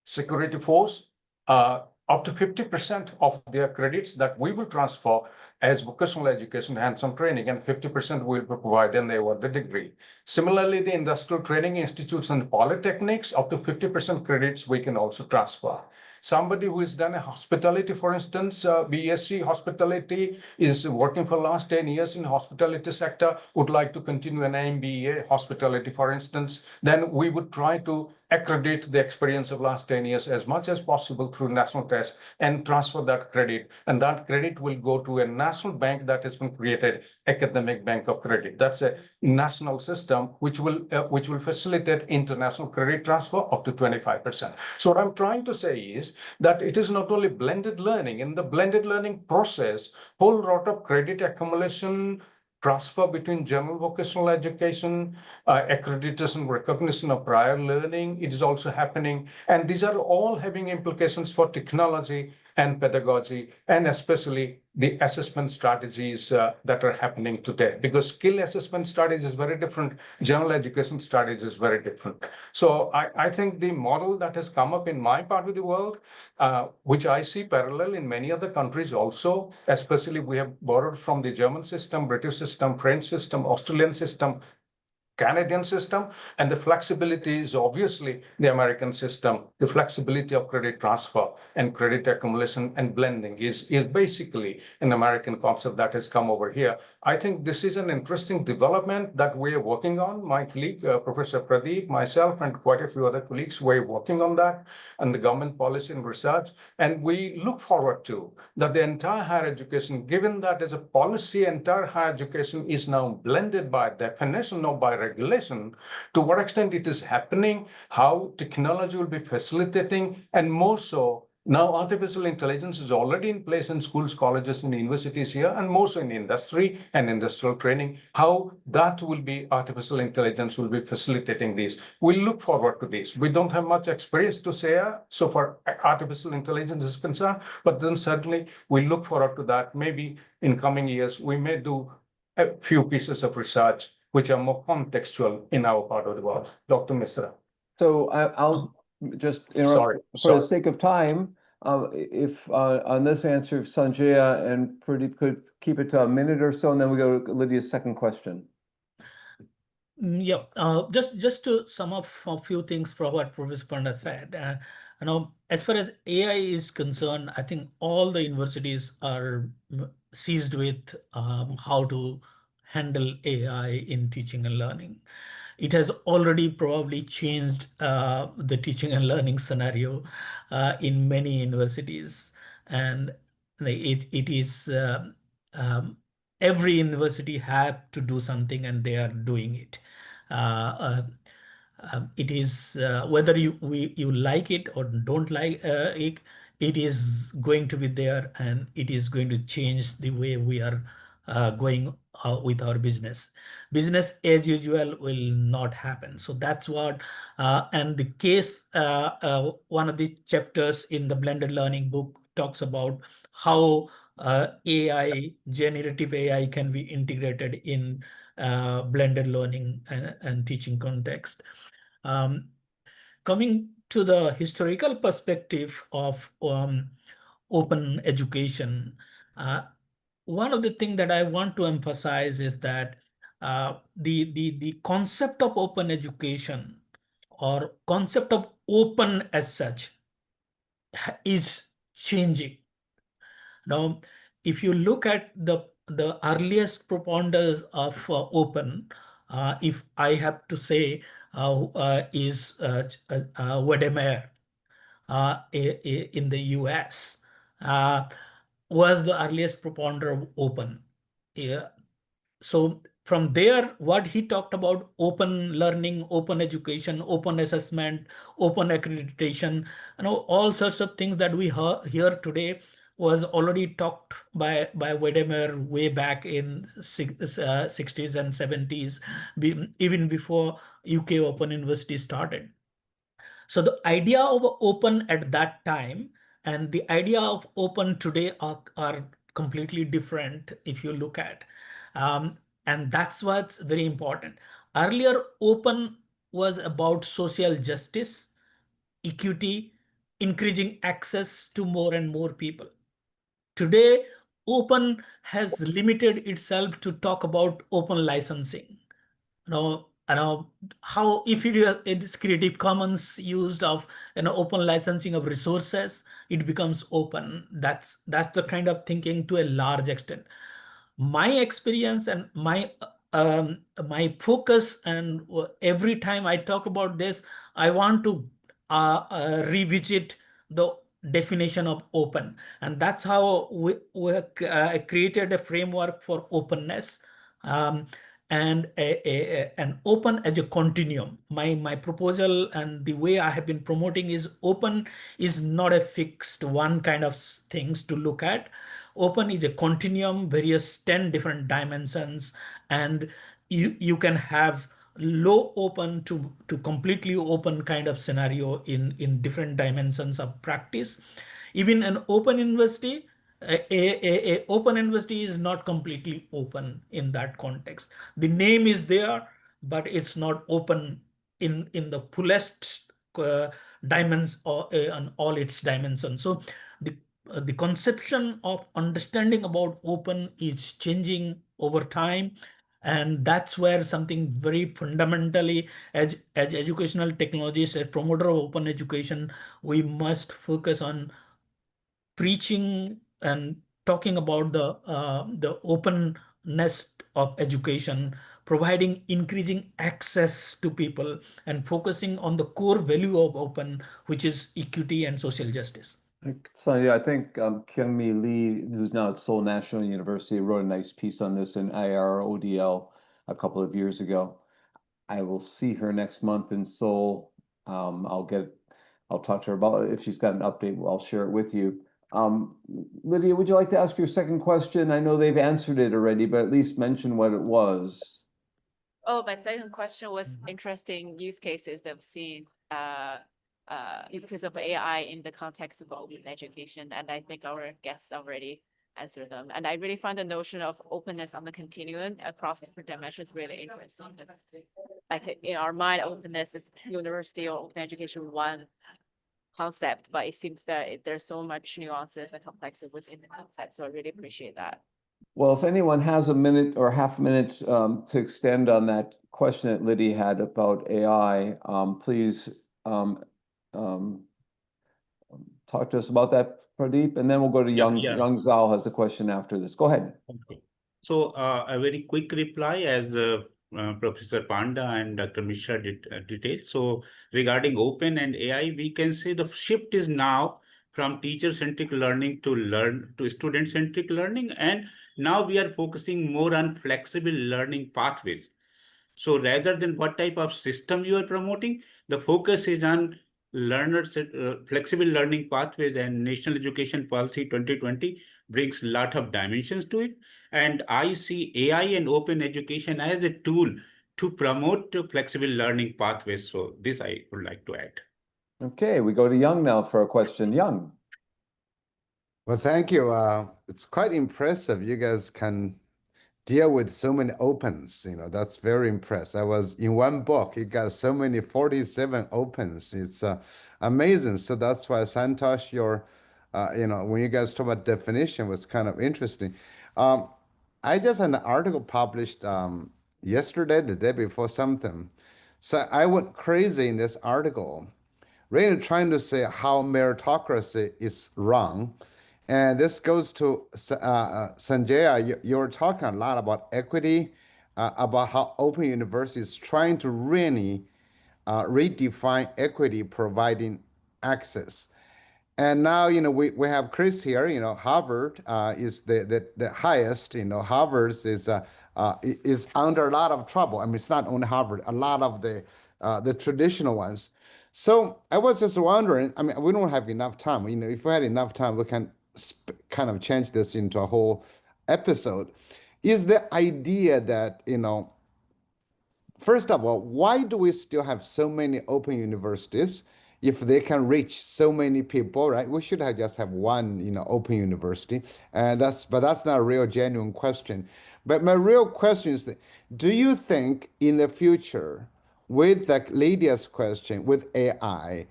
security force, up to 50% of their credits that we will transfer as vocational education hands-on training, and 50% will be provided and they award the degree. Similarly, the industrial training institutes and polytechnics, up to 50% credits we can also transfer. Somebody who has done a hospitality, for instance, BSc hospitality, is working for the last 10 years in hospitality sector, would like to continue an MBA hospitality, for instance, then we would try to accredit the experience of last 10 years as much as possible through national test and transfer that credit. And that credit will go to a national bank that has been created, Academic Bank of Credit. That's a national system which will facilitate international credit transfer up to 25%. So what I'm trying to say is that it is not only blended learning. In the blended learning process, whole lot of credit accumulation, transfer between general vocational education, accreditation, recognition of prior learning, it is also happening. And these are all having implications for technology and pedagogy, and especially the assessment strategies that are happening today. Because skill assessment studies is very different, general education studies is very different. So I think the model that has come up in my part of the world, which I see parallel in many other countries also, especially we have borrowed from the German system, British system, French system, Australian system, Canadian system, and the flexibility is obviously the American system. The flexibility of credit transfer and credit accumulation and blending is basically an American concept that has come over here. I think this is an interesting development that we're working on. My colleague, Professor Pradeep, myself, and quite a few other colleagues were working on that and the government policy and research. And we look forward to that the entire higher education, given that as a policy, entire higher education is now blended by definition or by regulation, to what extent it is happening, how technology will be facilitating, and more so, now artificial intelligence is already in place in schools, colleges, and universities here, and more so in industry and industrial training, how that will be, artificial intelligence will be facilitating this. We look forward to this. We don't have much experience to say so far artificial intelligence is concerned, but then certainly we look forward to that. Maybe in coming years, we may do a few pieces of research which are more contextual in our part of the world. Dr. Misra. So I'll just interrupt Sorry, for the sake of time. If on this answer, if Sanjaya and Pradeep could keep it to a minute or so, and then we go to Lydia's second question. Yeah, just to sum up a few things from what Professor Panda said. As far as AI is concerned, I think all the universities are seized with how to handle AI in teaching and learning. It has already probably changed the teaching and learning scenario in many universities, and it is every university had to do something, and they are doing it. It is whether you like it or don't like it, it is going to be there, and it is going to change the way we are going with our business. Business as usual will not happen. So that's what, and the case, one of the chapters in the blended learning book talks about how AI, generative AI can be integrated in blended learning and teaching context. Coming to the historical perspective of open education, one of the things that I want to emphasize is that the concept of open education or concept of open as such is changing. Now, if you look at the earliest proponents of open, if I have to say, is Wedemeyer in the US, was the earliest proponent of open. Yeah. So from there, what he talked about open learning, open education, open assessment, open accreditation, all sorts of things that we hear today was already talked by Wedemeyer way back in 60s and 70s, even before UK Open University started. So the idea of open at that time and the idea of open today are completely different if you look at. And that's what's very important. Earlier, open was about social justice, equity, increasing access to more and more people. Today, open has limited itself to talk about open licensing. How if it is Creative Commons used of open licensing of resources, it becomes open. That's the kind of thinking to a large extent. My experience and my focus, and every time I talk about this, I want to revisit the definition of open, and that's how we created a framework for openness. And an open as a continuum. My proposal and the way I have been promoting is open is not a fixed one kind of things to look at. Open is a continuum, various 10 different dimensions, and you can have low open to completely open kind of scenario in different dimensions of practice. Even an open university, a open university is not completely open in that context. The name is there, but it's not open in the fullest dimensions or on all its dimensions. So the conception of understanding about open is changing over time, And that's where something very fundamentally, as educational technologists, as promoter of open education, we must focus on preaching and talking about the openness of education, providing increasing access to people, and focusing on the core value of open, which is equity and social justice. So yeah, I think Kyung-Mi Lee, who's now at Seoul National University, wrote a nice piece on this in IRODL a couple of years ago. I will see her next month in Seoul. I'll talk to her about it. If she's got an update, I'll share it with you. Lydia, would you like to ask your second question? I know they've answered it already, but at least mention what it was. Oh, my second question was interesting use cases that I've seen, use case of AI in the context of open education, and I think our guests already answered them. And I really find the notion of openness on the continuum across different dimensions really interesting. Because like in our mind, openness is university or open education one concept, but it seems that there's so much nuances and complexity within the concept. So I really appreciate that. Well, if anyone has a minute or half a minute to extend on that question that Lydia had about AI, please talk to us about that, Pradeep, and then we'll go to Young Zhao has a question after this. Go ahead. Okay. So a very quick reply as Professor Panda and Dr. Mishra detailed. So regarding open and AI, we can say the shift is now from teacher-centric learning to student-centric learning, and now we are focusing more on flexible learning pathways. So rather than what type of system you are promoting, the focus is on learners, flexible learning pathways, and National Education Policy 2020 brings a lot of dimensions to it. And I see AI and open education as a tool to promote flexible learning pathways. So this I would like to add. Okay, we go to Young now for a question. Young. Well, thank you. It's quite impressive. You guys can deal with so many opens, that's very impressive. I was in one book, it got so many 47 opens. It's amazing. So that's why Santosh, when you guys talk about definition was kind of interesting. I just had an article published yesterday, the day before something. So I went crazy in this article, really trying to say how meritocracy is wrong. And this goes to Sanjaya. You were talking a lot about equity, about how Open University is trying to really redefine equity, providing access. And now, we have Chris here. Harvard is the highest. Harvard is under a lot of trouble. I mean, it's not only Harvard, a lot of the traditional ones. So I was just wondering. I mean, we don't have enough time. If we had enough time, we can kind of change this into a whole episode. Is the idea that first of all, why do we still have so many open universities if they can reach so many people, right? We should just have one, open university. And that's not a real genuine question. But my real question is, do you think in the future, with Lydia's question, with AI,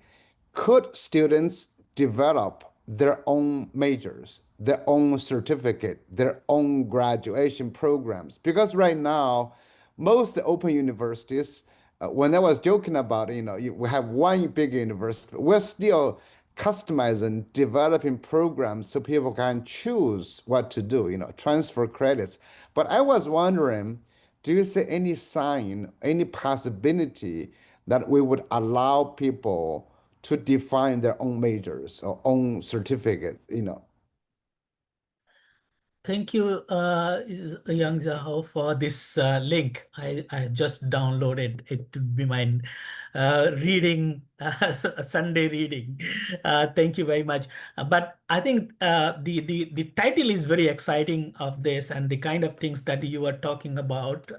could students develop their own majors, their own certificate, their own graduation programs? Because right now, most open universities, when I was joking about, we have one big university, but we're still customizing, developing programs so people can choose what to do, transfer credits. But I was wondering, do you see any sign, any possibility that we would allow people to define their own majors or own certificates, Thank you, Yang Zhao, for this link. I just downloaded it to be my reading, Sunday reading. Thank you very much. But I think the title is very exciting of this, and the kind of things that you are talking about,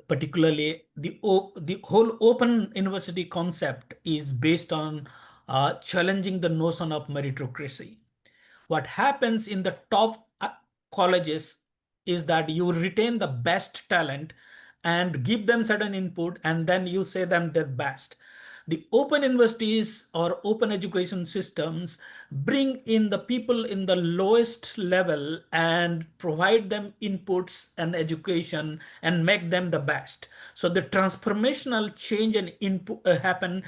particularly the whole open university concept is based on challenging the notion of meritocracy. What happens in the top colleges is that you retain the best talent and give them certain input, and then you say them the best. The open universities or open education systems bring in the people in the lowest level and provide them inputs and education and make them the best. So the transformational change and input happen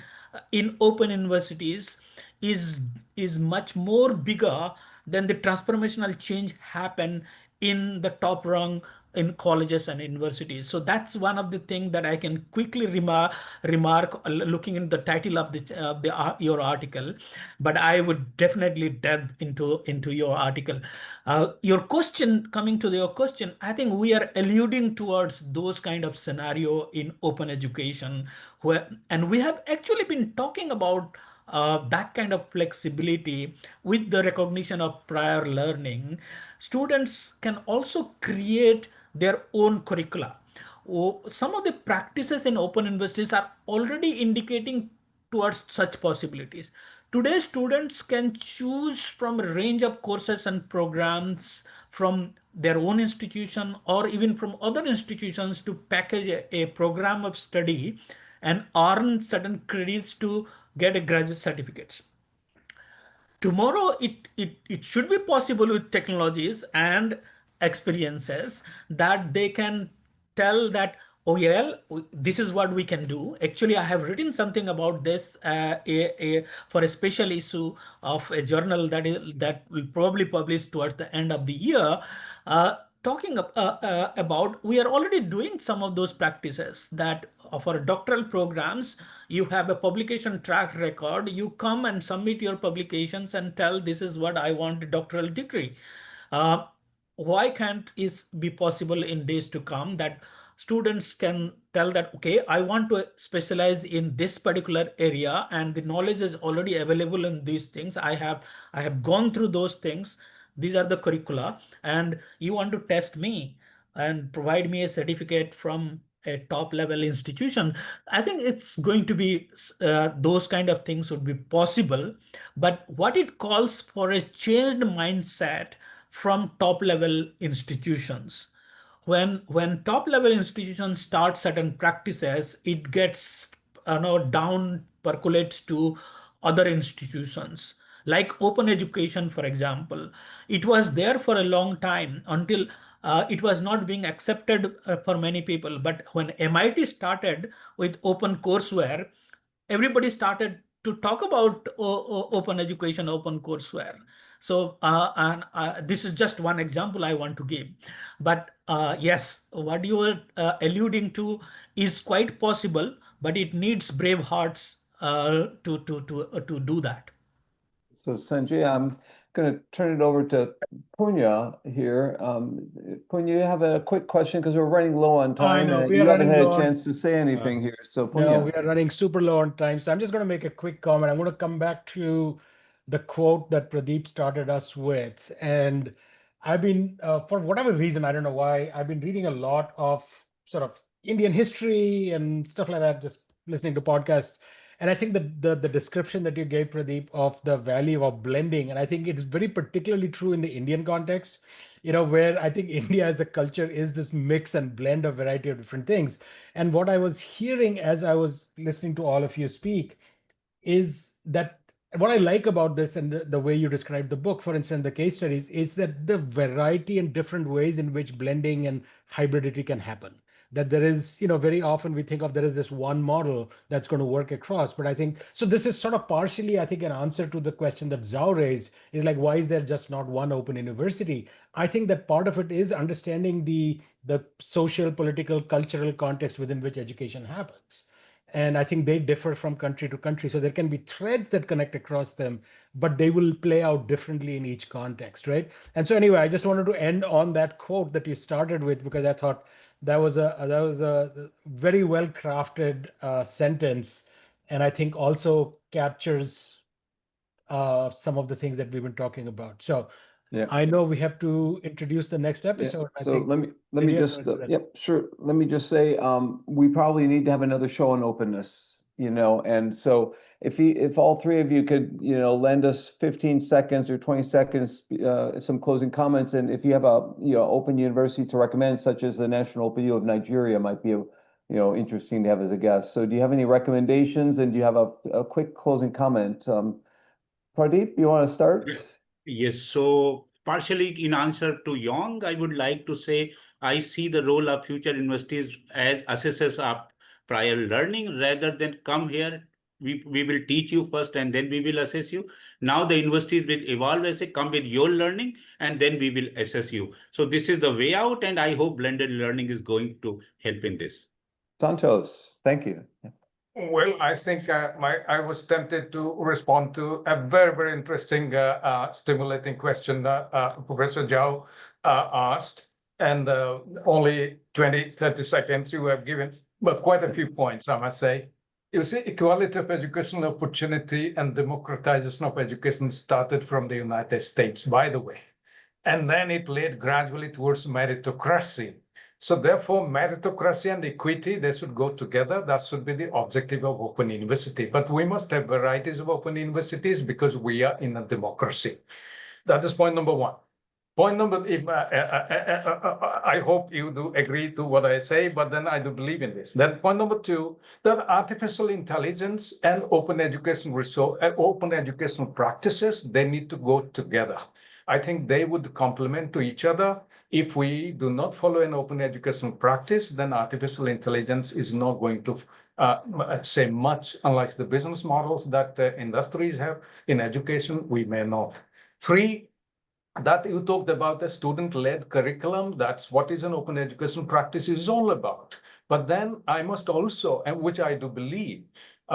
in open universities is is much more bigger than the transformational change happen in the top rung in colleges and universities. So that's one of the things that I can quickly remark looking in the title of your article. But I would definitely delve into your article. Your question, coming to your question, I think we are alluding towards those kind of scenario in open education where, and we have actually been talking about that kind of flexibility with the recognition of prior learning. Students can also create their own curricula. Some of the practices in open universities are already indicating towards such possibilities. Today, students can choose from a range of courses and programs from their own institution or even from other institutions to package a program of study and earn certain credits to get a graduate certificates. Tomorrow it should be possible with technologies and experiences that they can tell that, oh yeah, this is what we can do. Actually, I have written something about this for a special issue of a journal that will probably publish towards the end of the year, talking about, we are already doing some of those practices that for doctoral programs, you have a publication track record, you come and submit your publications and tell this is what I want a doctoral degree. uh, why can't it be possible in days to come that students can tell that, okay, I want to specialize in this particular area and the knowledge is already available in these things. I have gone through those things. These are the curricula, and you want to test me and provide me a certificate from a top level institution. I think it's going to be those kind of things would be possible. But what it calls for a changed mindset from top level institutions. When top level institutions start certain practices, it gets down percolates to other institutions like open education, for example. It was there for a long time until it was not being accepted for many people. But when MIT started with open courseware, everybody started to talk about open education, open courseware. So, and this is just one example I want to give. But yes, what you were alluding to is quite possible, but it needs brave hearts to do that. So Sanjay, I'm going to turn it over to Punya here. Punya, you have a quick question because we're running low on I time know and we you are haven't running had a low on. chance to say anything here. So No, we Punya. are running super low on time. So I'm just going to make a quick comment. I'm going to come back to the quote that Pradeep started us with. And I've been, for whatever reason, I don't know why, I've been reading a lot of sort of Indian history and stuff like that, just listening to podcasts. And I think the description that you gave, Pradeep, of the value of blending, and I think it is very particularly true in the Indian context, where I think India as a culture is this mix and blend of variety of different things. And what I was hearing as I was listening to all of you speak is that what I like about this and the way you describe the book, for instance, the case studies, is that the variety and different ways in which blending and hybridity can happen. That there is, very often we think of there is this one model that's going to work across. But I think so. This is sort of partially, I think, an answer to the question that Zhao raised is like, why is there just not one open university? I think that part of it is understanding the social, political, cultural context within which education happens. And I think they differ from country to country. So there can be threads that connect across them, but they will play out differently in each context, right? And so anyway, I just wanted to end on that quote that you started with, because I thought that was a very well crafted sentence, and I think also captures some of the things that we've been talking about. So Yeah. I know we have to introduce the next Yeah. episode. I So think let me Lydia, if you just want to do that. yep, sure. Let me just say we probably need to have another show on openness, and so if all three of you could, lend us 15 seconds or 20 seconds, some closing comments, and if you have a open university to recommend, such as the National Open U of Nigeria might be interesting to have as a guest. So do you have any recommendations, and do you have a quick closing comment? Pardeep, you want to start? Yes, so partially in answer to Yong, I would like to say I see the role of future universities as assessors of prior learning rather than come here. We will teach you first and then we will assess you. Now the universities will evolve as they come with your learning and then we will assess you. So this is the way out, and I hope blended learning is going to help in this. Santosh, thank you. Well, I think I was tempted to respond to a very, very interesting, stimulating question Professor Zhao asked, and only 20, 30 seconds you have given, but quite a few points, I must say. You see, equality of educational opportunity and democratization of education started from the United States, by the way, and then it led gradually towards meritocracy. So therefore, meritocracy and equity, they should go together. That should be the objective of Open University. But we must have varieties of Open Universities because we are in a democracy. That is point number one. Point number, I hope you do agree to what I say, but then I do believe in this. Then point number two, that artificial intelligence and open education open educational practices, they need to go together. I think they would complement to each other. If we do not follow an open educational practice, then artificial intelligence is not going to say much, unlike the business models that industries have. In education, we may not. Three, that you talked about a student-led curriculum. That's what is an open education practice is all about. But then I must also, and which I do believe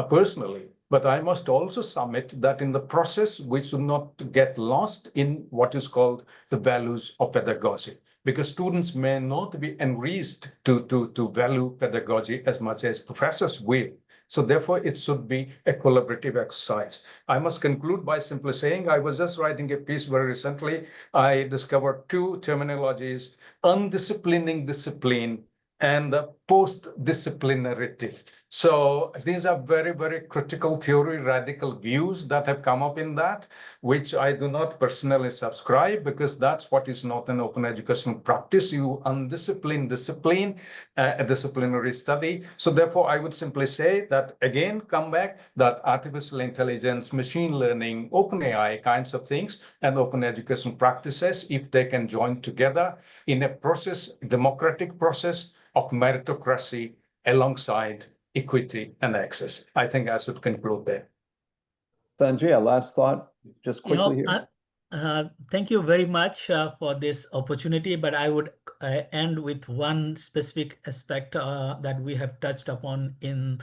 personally, but I must also submit that in the process, we should not get lost in what is called the values of pedagogy, because students may not be enriched to value pedagogy as much as professors will. So therefore, it should be a collaborative exercise. I must conclude by simply saying I was just writing a piece very recently. I discovered two terminologies: undisciplining discipline and post-disciplinarity. So these are very, very critical theory, radical views that have come up in that, which I do not personally subscribe, because that's what is not an open educational practice. You undiscipline discipline, a disciplinary study. So therefore, I would simply say that, again, come back, that artificial intelligence, machine learning, open AI kinds of things, and open education practices, if they can join together in a process, democratic process of meritocracy alongside equity and access. I think I should conclude there. Sanjaya, last thought, just quickly here. Thank you very much for this opportunity, but I would end with one specific aspect that we have touched upon in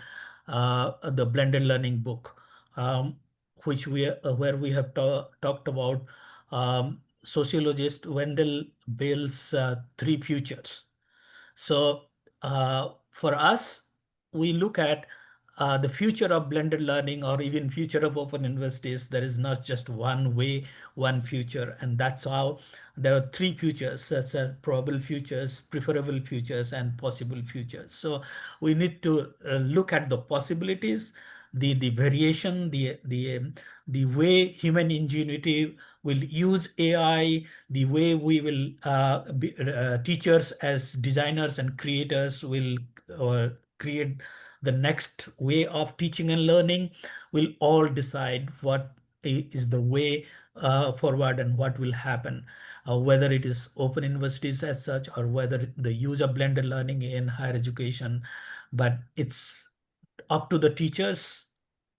the blended learning book, which where we have talked about sociologist Wendell Bill's three futures. So for us, we look at the future of blended learning, or even future of open universities. There is not just one way, one future. And that's how there are three futures, such as probable futures, preferable futures, and possible futures. So we need to look at the possibilities, the variation, the way human ingenuity will use AI, the way we will teachers as designers and creators will create the next way of teaching and learning, will all decide what is the way forward and what will happen, whether it is open universities as such or whether the use of blended learning in higher education. But it's up to the teachers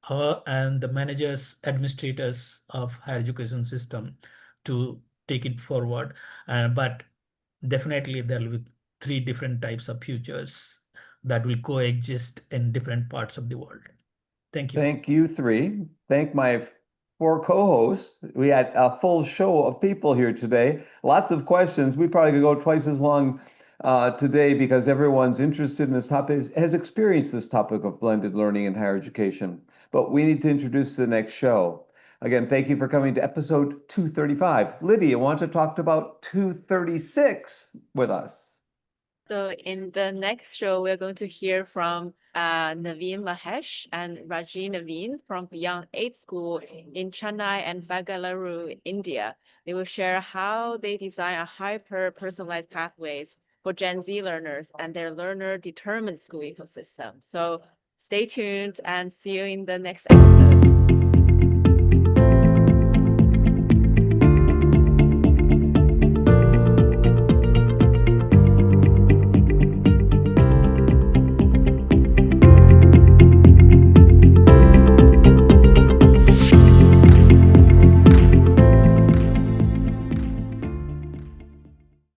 and the managers, administrators of higher education system to take it forward. But definitely there will be three different types of futures that will coexist in different parts of the world. Thank you. Thank you three. Thank my four co-hosts. We had a full show of people here today. Lots of questions. We probably could go twice as long today because everyone's interested in this topic, has experienced this topic of blended learning in higher education. But we need to introduce the next show. Again, thank you for coming to episode 235. Lydia, want to talk about 236 with us? So in the next show, we're going to hear from Naveen Mahesh and Raji Naveen from Young 8 School in Chennai and Bangalore, India. They will share how they design a hyper-personalized pathways for Gen Z learners and their learner-determined school ecosystem. So stay tuned and see you in the next episode.